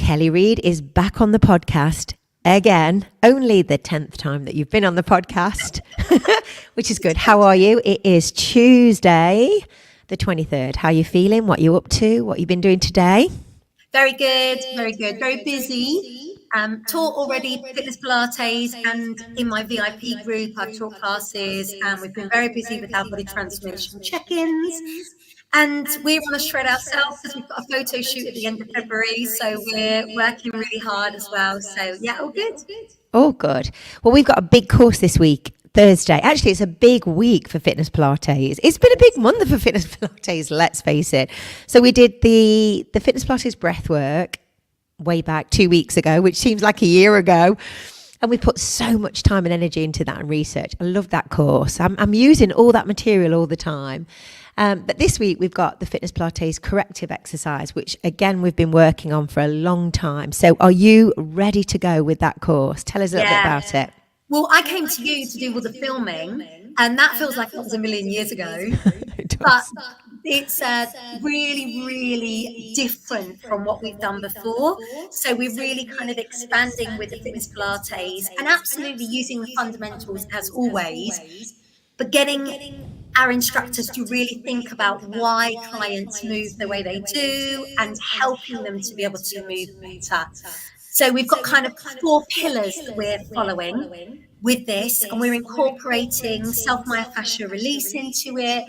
Kelly Reid is back on the podcast again. Only the 10th time that you've been on the podcast, which is good. How are you? It is Tuesday, the 23rd. How are you feeling? What are you up to? What have you been doing today? Very good, very good. Very busy. Taught already Fitness Pilates, and in my VIP group, I've taught classes, and we've been very busy with our body transformation check-ins. And we're on a shred ourselves because we've got a photo shoot at the end of February. So we're working really hard as well. So yeah, all good. Oh, good. Well, we've got a big course this week. Thursday. Actually, it's a big week for Fitness Pilates. It's been a big month for Fitness Pilates, let's face it. So we did the Fitness Pilates breathwork way back 2 weeks ago, which seems like a year ago. And we put so much time and energy into that and research. I love that course. I'm using all that material all the time. But this week we've got the Fitness Pilates Corrective exercise, which again, we've been working on for a long time. So are you ready to go with that course? Tell us a little bit about it. Well, I came to you to do all the filming, and that feels like it was a million years ago. But it's really, really different from what we've done before. So we're really kind of expanding with the Fitness Pilates and absolutely using the fundamentals as always, but getting our instructors to really think about why clients move the way they do and helping them to be able to move better. So we've got kind of 4 pillars that we're following with this, and we're incorporating self-myofascial release into it,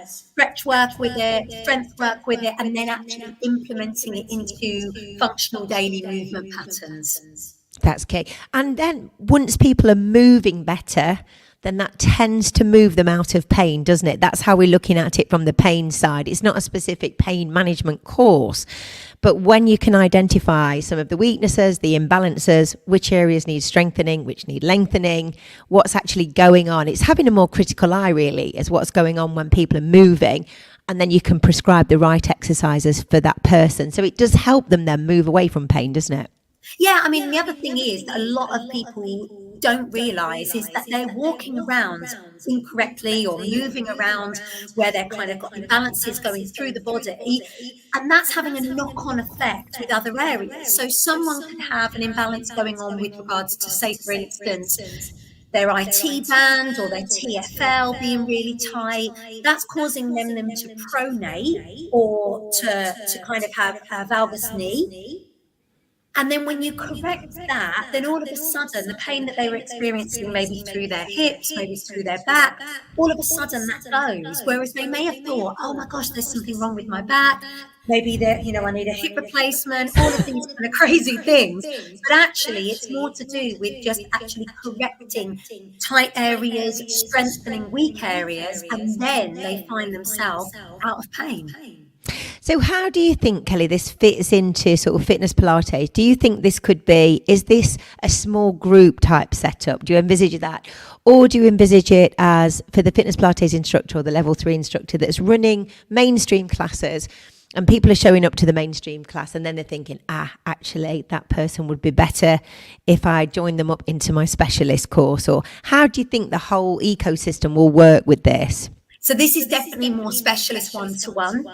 stretch work with it, strength work with it, and then actually implementing it into functional daily movement patterns. That's key. And then once people are moving better, then that tends to move them out of pain, doesn't it? That's how we're looking at it from the pain side. It's not a specific pain management course, but when you can identify some of the weaknesses, the imbalances, which areas need strengthening, which need lengthening, what's actually going on. It's having a more critical eye, really, as what's going on when people are moving. And then you can prescribe the right exercises for that person. So it does help them then move away from pain, doesn't it? Yeah, I mean, the other thing is that a lot of people don't realise is that they're walking around incorrectly or moving around where they're kind of got imbalances going through the body, and that's having a knock-on effect with other areas. So someone could have an imbalance going on with regards to, say, for instance, their IT band or their TFL being really tight. That's causing them to pronate or to kind of have a valgus knee. And then when you correct that, then all of a sudden, the pain that they were experiencing, maybe through their hips, maybe through their back, all of a sudden that goes. Whereas they may have thought, oh my gosh, there's something wrong with my back. Maybe that, I need a hip replacement, all of these kind of crazy things. But actually, it's more to do with just actually correcting tight areas, strengthening weak areas, and then they find themselves out of pain. So how do you think, Kelly, this fits into sort of Fitness Pilates? Do you think this could be, is this a small group type setup? Do you envisage that? Or do you envisage it as for the Fitness Pilates instructor or the level 3 instructor that's running mainstream classes and people are showing up to the mainstream class and then they're thinking, actually, that person would be better if I joined them up into my specialist course? Or how do you think the whole ecosystem will work with this? So this is definitely more specialist one-to-one.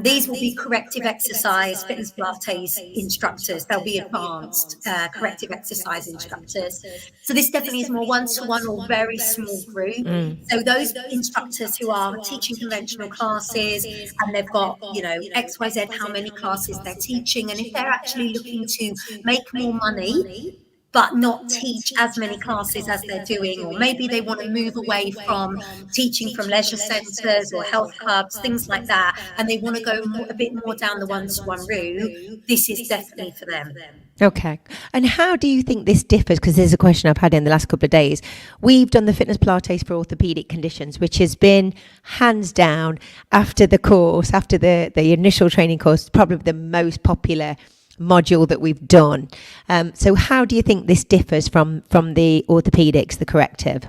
These will be corrective exercise Fitness Pilates instructors. They'll be advanced corrective exercise instructors. So this definitely is more one-to-one or very small group. So those instructors who are teaching conventional classes and they've got, XYZ, how many classes they're teaching. And if they're actually looking to make more money, but not teach as many classes as they're doing, or maybe they want to move away from teaching from leisure centres or health clubs, things like that, and they want to go a bit more down the one-to-one route, this is definitely for them. Okay. And how do you think this differs? Because there's a question I've had in the last couple of days. We've done the Fitness Pilates for orthopaedic conditions, which has been hands down after the course, after the initial training course, probably the most popular module that we've done. So how do you think this differs from the orthopedics, the corrective?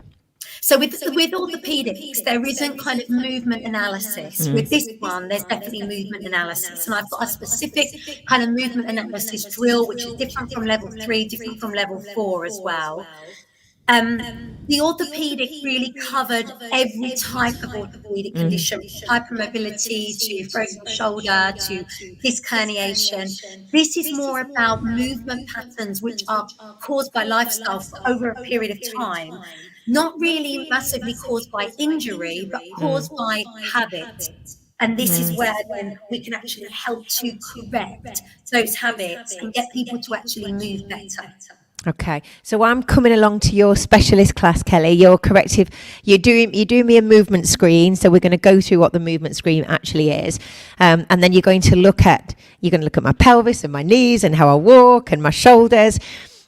So with orthopedics, there isn't kind of movement analysis. With this one, there's definitely movement analysis. And I've got a specific kind of movement analysis drill, which is different from level 3, different from level 4 as well. The orthopedic really covered every type of orthopedic condition, from hypermobility to frozen shoulder to disc herniation. This is more about movement patterns which are caused by lifestyle for over a period of time, not really massively caused by injury, but caused by habit. And this is where then we can actually help to correct those habits and get people to actually move better. Okay, so I'm coming along to your specialist class, Kelly. Your corrective, you're doing me a movement screen. So we're going to go through what the movement screen actually is, and then you're going to look at my pelvis and my knees and how I walk and my shoulders.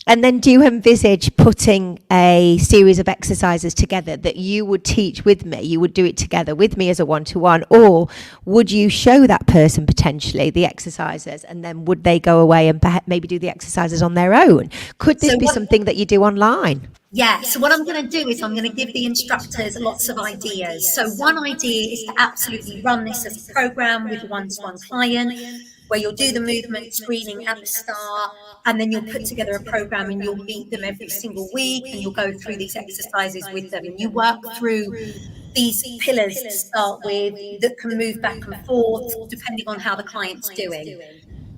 And then do you envisage putting a series of exercises together that you would teach with me? You would do it together with me as a one-to-one, or would you show that person potentially the exercises and then would they go away and maybe do the exercises on their own? Could this be something that you do online? Yeah, so what I'm going to do is I'm going to give the instructors lots of ideas. So one idea is to absolutely run this as a program with a one-to-one client, where you'll do the movement screening at the start, and then you'll put together a program and you'll meet them every single week and you'll go through these exercises with them and you work through these pillars to start with that can move back and forth depending on how the client's doing.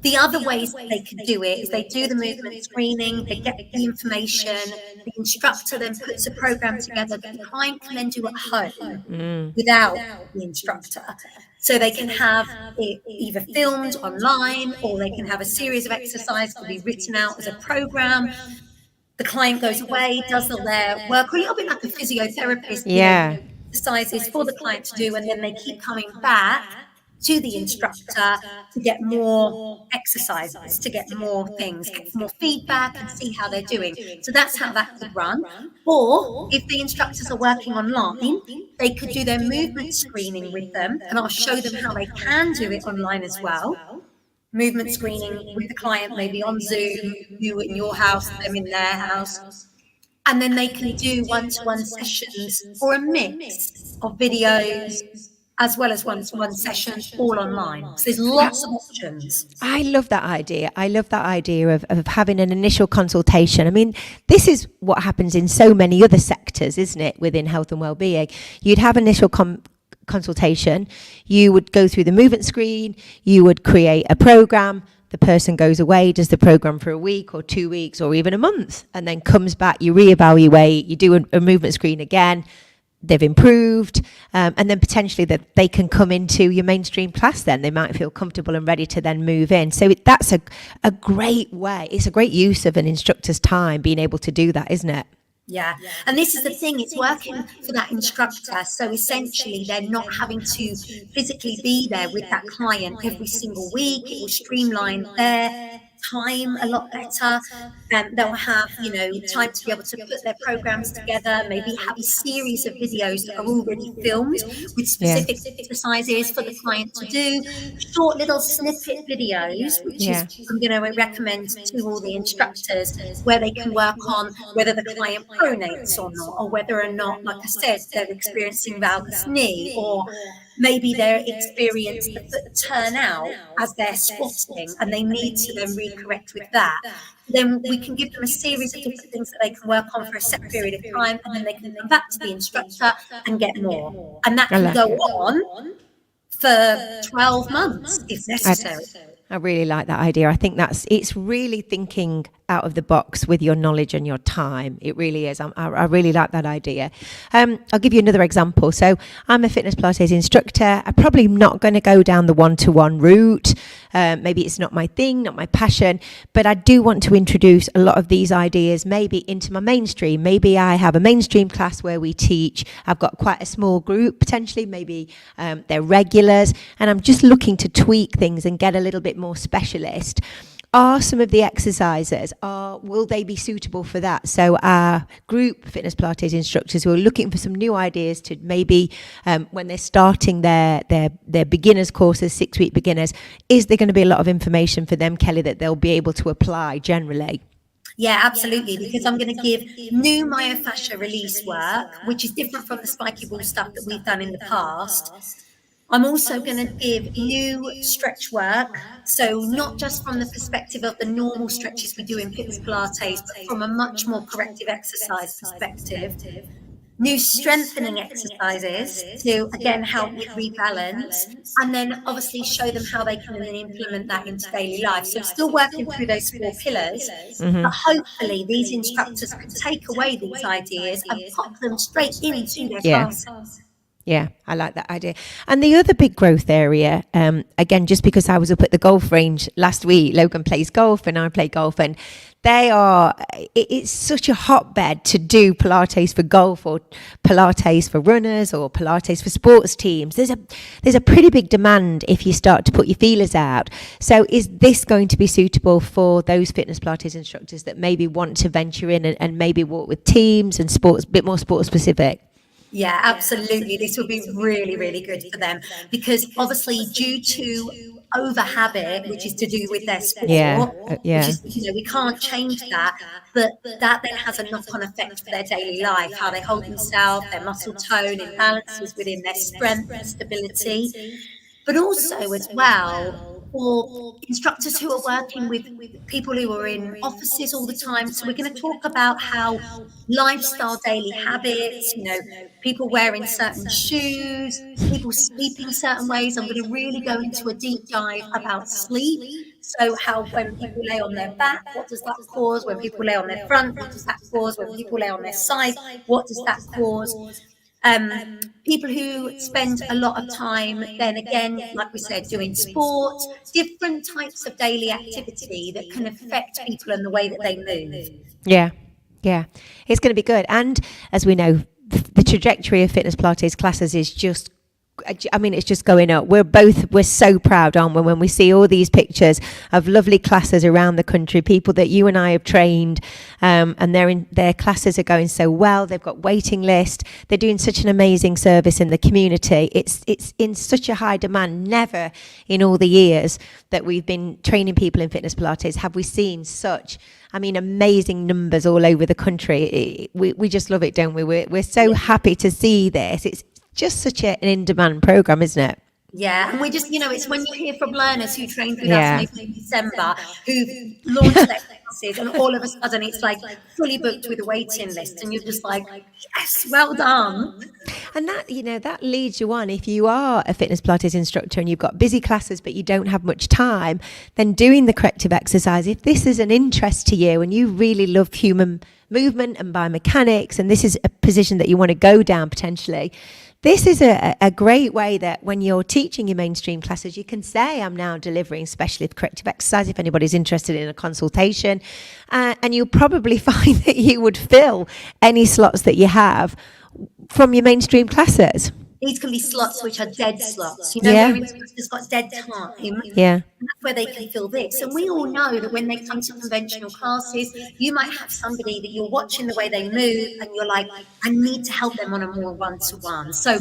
The other ways that they could do it is they do the movement screening, they get the information, the instructor then puts a program together that the client can then do at home without the instructor. So they can have it either filmed online or they can have a series of exercises that will be written out as a program. The client goes away, does all their work, or a little bit like a physiotherapist, exercises for the client to do, and then they keep coming back to the instructor to get more exercises, to get more things, get more feedback and see how they're doing. So that's how that could run. Or if the instructors are working online, they could do their movement screening with them, and I'll show them how they can do it online as well. Movement screening with the client, maybe on Zoom, you in your house, them in their house. And then they can do one-to-one sessions or a mix of videos as well as one-to-one sessions all online. So there's lots of options. I love that idea. I love that idea of having an initial consultation. I mean, this is what happens in so many other sectors, isn't it, within health and well-being? You'd have initial consultation, you would go through the movement screen, you would create a program, the person goes away, does the program for a week or 2 weeks or even a month, and then comes back, you reevaluate, you do a movement screen again, they've improved, and then potentially that they can come into your mainstream class then. They might feel comfortable and ready to then move in. So that's a great way. It's a great use of an instructor's time, being able to do that, isn't it? Yeah. And this is the thing, it's working for that instructor. So essentially, they're not having to physically be there with that client every single week. It will streamline their time a lot better. They'll have, time to be able to put their programs together, maybe have a series of videos that are already filmed with specific exercises for the client to do, short little snippet videos, which is I'm going to recommend to all the instructors, where they can work on whether the client pronates or not, or whether or not, like I said, they're experiencing valgus knee, or maybe they're experiencing the foot turn out as they're squatting and they need to then recorrect with that. Then we can give them a series of different things that they can work on for a set period of time, and then they can come back to the instructor and get more. And that can go on for 12 months if necessary. I really like that idea. I think it's really thinking out of the box with your knowledge and your time. It really is. I really like that idea. I'll give you another example. So I'm a Fitness Pilates instructor. I'm probably not going to go down the one-to-one route. Maybe it's not my thing, not my passion, but I do want to introduce a lot of these ideas maybe into my mainstream. Maybe I have a mainstream class where we teach. I've got quite a small group potentially. Maybe they're regulars, and I'm just looking to tweak things and get a little bit more specialist. Are some of the exercises, will they be suitable for that? So our group Fitness Pilates instructors who are looking for some new ideas to maybe when they're starting their beginners courses, 6-week beginners, is there going to be a lot of information for them, Kelly, that they'll be able to apply generally? Yeah, absolutely, because I'm going to give new myofascial release work, which is different from the spiky ball stuff that we've done in the past. I'm also going to give new stretch work. So, not just from the perspective of the normal stretches we do in fitness Pilates, but from a much more corrective exercise perspective. New strengthening exercises to again help with rebalance, and then obviously show them how they can then implement that into daily life. So, still working through those 4 pillars, but hopefully these instructors can take away these ideas and pop them straight into their Yeah. classes. Yeah, I like that idea. And the other big growth area, again, just because I was up at the golf range last week, Logan plays golf and I play golf, and it's such a hotbed to do Pilates for golf or Pilates for runners or Pilates for sports teams. There's a pretty big demand if you start to put your feelers out. So is this going to be suitable for those fitness Pilates instructors that maybe want to venture in and maybe work with teams and sports, a bit more sports specific? Yeah, absolutely. This will be really, really good for them because obviously, due to over habit, which is to do with their sport, which is, we can't change that, but that then has a knock-on effect for their daily life, how they hold themselves, their muscle tone, imbalances within their strength and stability, but also as well for instructors who are working with people who are in offices all the time. So we're going to talk about how lifestyle daily habits, people wearing certain shoes, people sleeping certain ways. I'm going to really go into a deep dive about sleep. So how when people lay on their back, what does that cause? When people lay on their front, what does that cause? When people lay on their side, what does that cause? People who spend a lot of time, then again, like we said, doing sport, different types of daily activity that can affect people and the way that they move. Yeah, yeah, it's going to be good. And as we know, the trajectory of fitness Pilates classes is just, I mean, it's just going up. We're so proud, aren't we, when we see all these pictures of lovely classes around the country, people that you and I have trained, and their classes are going so well. They've got waiting list. They're doing such an amazing service in the community. It's in such a high demand. Never in all the years that we've been training people in fitness Pilates have we seen such, I mean, amazing numbers all over the country. We just love it, don't we? We're so happy to see this. It's just such an in-demand program, isn't it? Yeah, and we just, it's when you hear from learners who trained with us maybe in December, who've launched their classes, and all of a sudden it's like fully booked with a waiting list, and you're just like, yes, well done. And that leads you on. If you are a fitness Pilates instructor and you've got busy classes but you don't have much time, then doing the corrective exercise, if this is an interest to you and you really love human movement and biomechanics, and this is a position that you want to go down potentially, this is a great way that when you're teaching your mainstream classes, you can say, I'm now delivering specialist corrective exercise if anybody's interested in a consultation. And you'll probably find that you would fill any slots that you have from your mainstream classes. These can be slots which are dead slots, where instructors got dead time. Yeah. That's where they can fill this. And we all know that when they come to conventional classes, you might have somebody that you're watching the way they move and you're like, I need to help them on a more one-to-one. So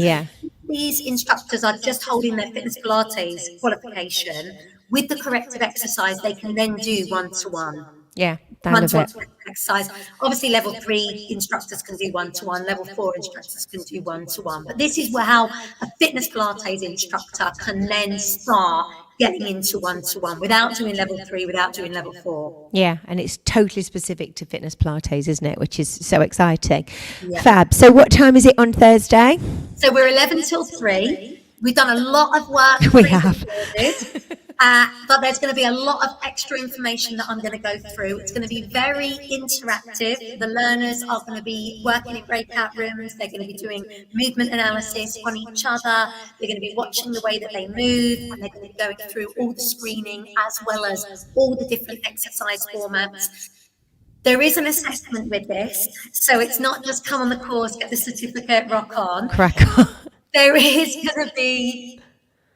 these instructors are just holding their Fitness Pilates qualification with the corrective exercise, they can then do one-to-one. Yeah, one-to-one exercise. Obviously, level 3 instructors can do one-to-one. Level 4 instructors can do one-to-one. But this is how a fitness Pilates instructor can then start getting into one-to-one without doing level 3, without doing level 4. Yeah, and it's totally specific to fitness Pilates, isn't it? Which is so exciting. Yeah. Fab. So what time is it on Thursday? So we're 11 till 3. We've done a lot of work. We have. But there's going to be a lot of extra information that I'm going to go through. It's going to be very interactive. The learners are going to be working in breakout rooms. They're going to be doing movement analysis on each other. They're going to be watching the way that they move, and they're going to be going through all the screening as well as all the different exercise formats. There is an assessment with this, so it's not just come on the course, get the certificate, rock on. Crack on. There is going to be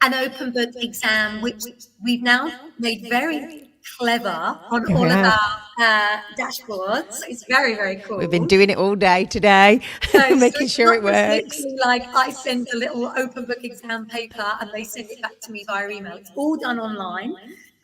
an open book exam, which we've now made very clever on all of our dashboards. It's very, very cool. We've been doing it all day today, making sure it works. Like I send a little open book exam paper and they send it back to me via email. It's all done online.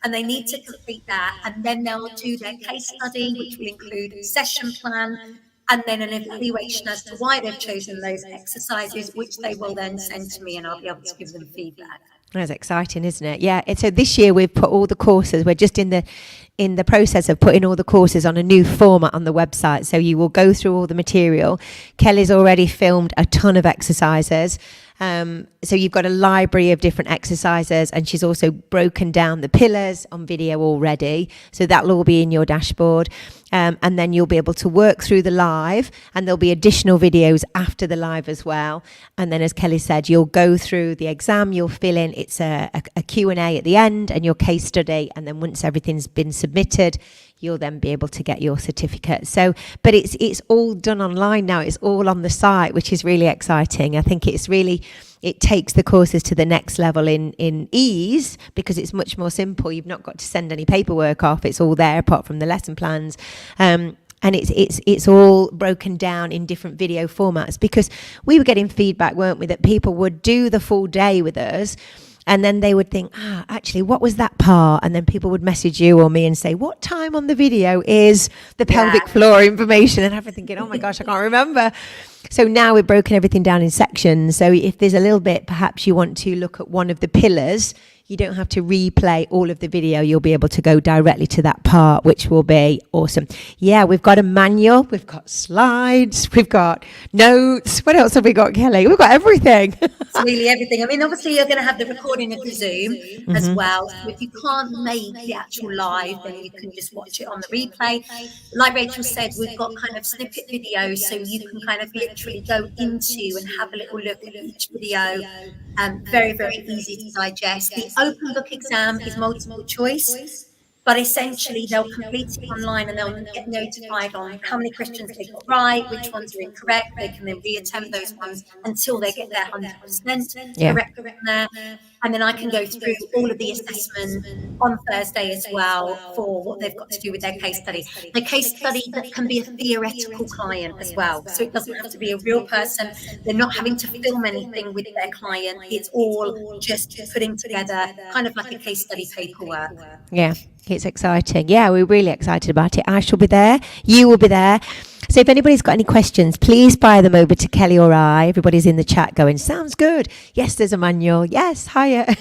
And they need to complete that, and then they'll do their case study, which will include session plan, and then an evaluation as to why they've chosen those exercises, which they will then send to me, and I'll be able to give them feedback. That's exciting, isn't it? Yeah. And so this year we've put all the courses. We're just in the process of putting all the courses on a new format on the website. So you will go through all the material. Kelly's already filmed a ton of exercises. So you've got a library of different exercises, and she's also broken down the pillars on video already. So that'll all be in your dashboard. And then you'll be able to work through the live, and there'll be additional videos after the live as well. And then, as Kelly said, you'll go through the exam, you'll fill in, it's a Q&A at the end, and your case study. And then once everything's been submitted, you'll then be able to get your certificate. So, but it's all done online now. It's all on the site, which is really exciting. I think it takes the courses to the next level in ease, because it's much more simple. You've not got to send any paperwork off. It's all there apart from the lesson plans. And it's all broken down in different video formats, because we were getting feedback, weren't we, that people would do the full day with us, and then they would think, actually, what was that part? And then people would message you or me and say, what time on the video is the pelvic floor information? And I've been thinking, oh my gosh, I can't remember. So now we've broken everything down in sections. So if there's a little bit, perhaps you want to look at one of the pillars, you don't have to replay all of the video. You'll be able to go directly to that part, which will be awesome. Yeah, we've got a manual, we've got slides, we've got notes. What else have we got, Kelly? We've got everything. It's really everything. I mean, obviously, you're going to have the recording of the Zoom as well. So if you can't make the actual live, then you can just watch it on the replay. Like Rachel said, we've got kind of snippet videos, so you can kind of literally go into and have a little look at each video. Very, very easy to digest. The open book exam is multiple choice, but essentially they'll complete it online and they'll get notified on how many questions they got right, which ones are incorrect. They can then reattempt those ones until they get their 100% correct from there. And then I can go through all of the assessment on Thursday as well for what they've got to do with their case study. The case study that can be a theoretical client as well. So it doesn't have to be a real person. They're not having to film anything with their client. It's all just putting together kind of like a case study paperwork. Yeah, it's exciting. Yeah, we're really excited about it. I shall be there. You will be there. So if anybody's got any questions, please fire them over to Kelly or I. Everybody's in the chat going, sounds good. Yes, there's a manual. Yes, hiya.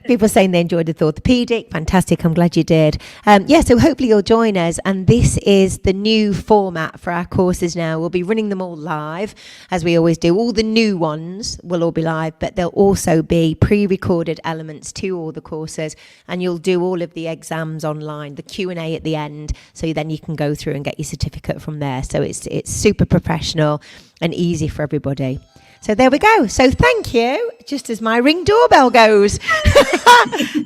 People saying they enjoyed the orthopedic. Fantastic. I'm glad you did. So hopefully you'll join us. And this is the new format for our courses now. We'll be running them all live, as we always do. All the new ones will all be live, but there'll also be pre-recorded elements to all the courses. And you'll do all of the exams online, the Q&A at the end. So then you can go through and get your certificate from there. So it's super professional and easy for everybody. So there we go. So thank you. Just as my ring doorbell goes.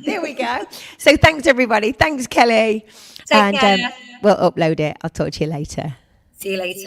There we go. So thanks everybody. Thanks Kelly. Take care. We'll upload it. I'll talk to you later. See you later.